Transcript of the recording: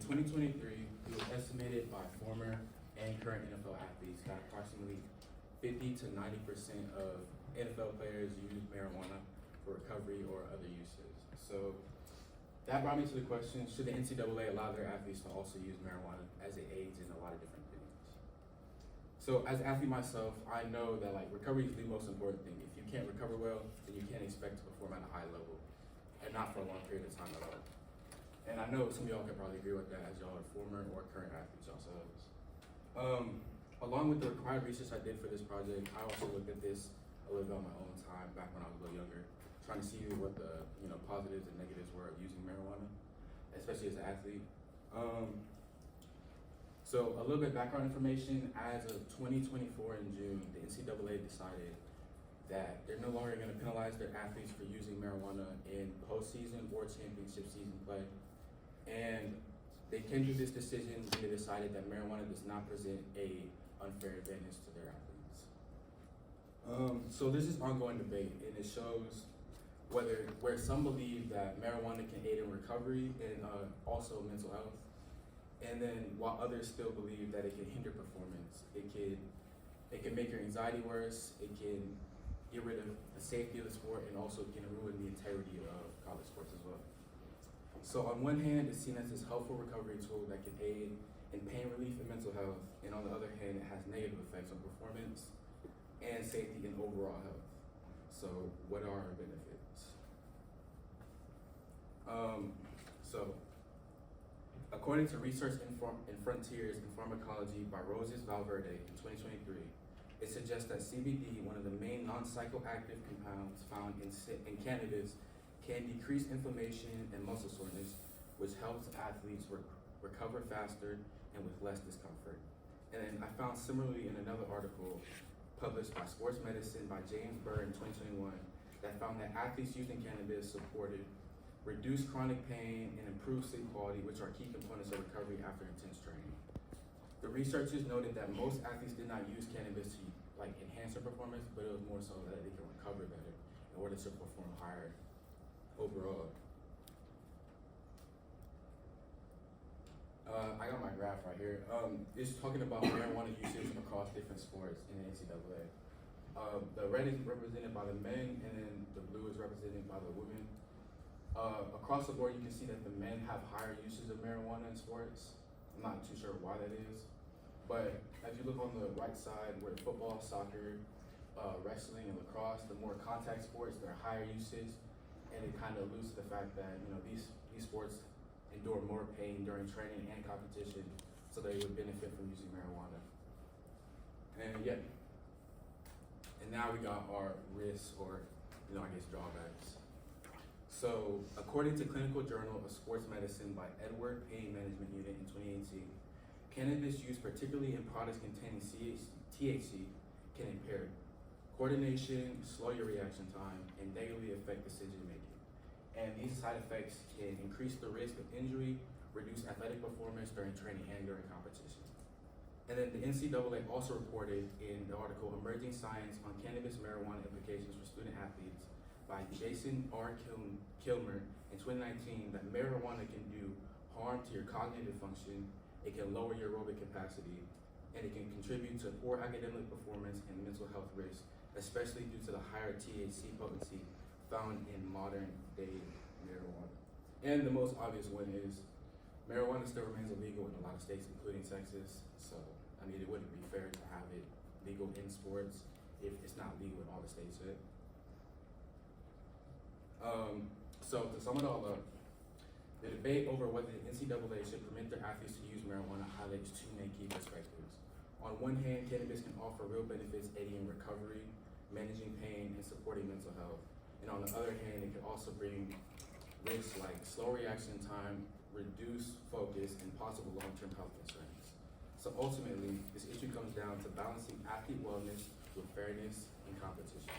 2023, it was estimated by former and current NFL athletes that approximately 50 to 90% of NFL players use marijuana for recovery or other uses. So that brought me to the question, should the NCAA allow their athletes to also use marijuana as it aids in a lot of different things? So as an athlete myself, I know that recovery is the most important thing. If you can't recover well, then you can't expect to perform at a high level and not for a long period of time at all. And I know some of y'all can probably agree with that as y'all are former or current athletes yourselves. Along with the required research I did for this project, I also looked at this a little bit on my own time back when I was a little younger, trying to see what the positives and negatives were of using marijuana, especially as an athlete. So a little bit of background information, as of 2024 in June, the NCAA decided that they're no longer going to penalize their athletes for using marijuana in postseason or championship season play. And they came to this decision and they decided that marijuana does not present a unfair advantage to their athletes. So this is ongoing debate, and it shows where some believe that marijuana can aid in recovery and also mental health, and then while others still believe that it can hinder performance. It can make your anxiety worse. It can get rid of the safety of the sport, and also can ruin the integrity of college sports as well. So on one hand, it's seen as this helpful recovery tool that can aid in pain relief and mental health, and on the other hand, it has negative effects on performance and safety and overall health. So what are our benefits? So according to Research in Frontiers in Pharmacology by Roses Valverde in 2023, it suggests that CBD, one of the main non-psychoactive compounds found in cannabis, can decrease inflammation and muscle soreness, which helps athletes recover faster and with less discomfort. And then I found similarly in another article published by Sports Medicine by James Burr in 2021 that found that athletes using cannabis supported reduced chronic pain and improved sleep quality, which are key components of recovery after intense training. The researchers noted that most athletes did not use cannabis to enhance their performance, but it was more so that they can recover better in order to perform higher overall. I got my graph right here. It's talking about marijuana usage across different sports in the NCAA. The red is represented by the men, and then the blue is represented by the women. Across the board, you can see that the men have higher uses of marijuana in sports. I'm not too sure why that is, but as you look on the right side, where football, soccer, wrestling, and lacrosse, the more contact sports, they're higher usage, and it kind of alludes to the fact that these sports endure more pain during training and competition, so they would benefit from using marijuana. And now we got our risks, or drawbacks. So according to Clinical Journal of Sports Medicine by Edward Pain Management Unit in 2018, cannabis use, particularly in products containing THC, can impair coordination, slow your reaction time, and negatively affect decision making. And these side effects can increase the risk of injury, reduce athletic performance during training and during competition. And then the NCAA also reported in the article Emerging Science on Cannabis Marijuana Implications for Student Athletes by Jason R. Kilmer in 2019 that marijuana can do harm to your cognitive function, it can lower your aerobic capacity, and it can contribute to poor academic performance and mental health risks, especially due to the higher THC potency found in modern day marijuana. And the most obvious one is marijuana still remains illegal in a lot of states, including Texas. So, it wouldn't be fair to have it legal in sports if it's not legal in all the states yet. So to sum it all up, the debate over whether the NCAA should permit their athletes to use marijuana highlights two main key perspectives. On one hand, cannabis can offer real benefits aiding in recovery, managing pain, and supporting mental health. And on the other hand, it can also bring risks like slow reaction time, reduced focus, and possible long-term health concerns. So ultimately, this issue comes down to balancing athlete wellness with fairness and competition.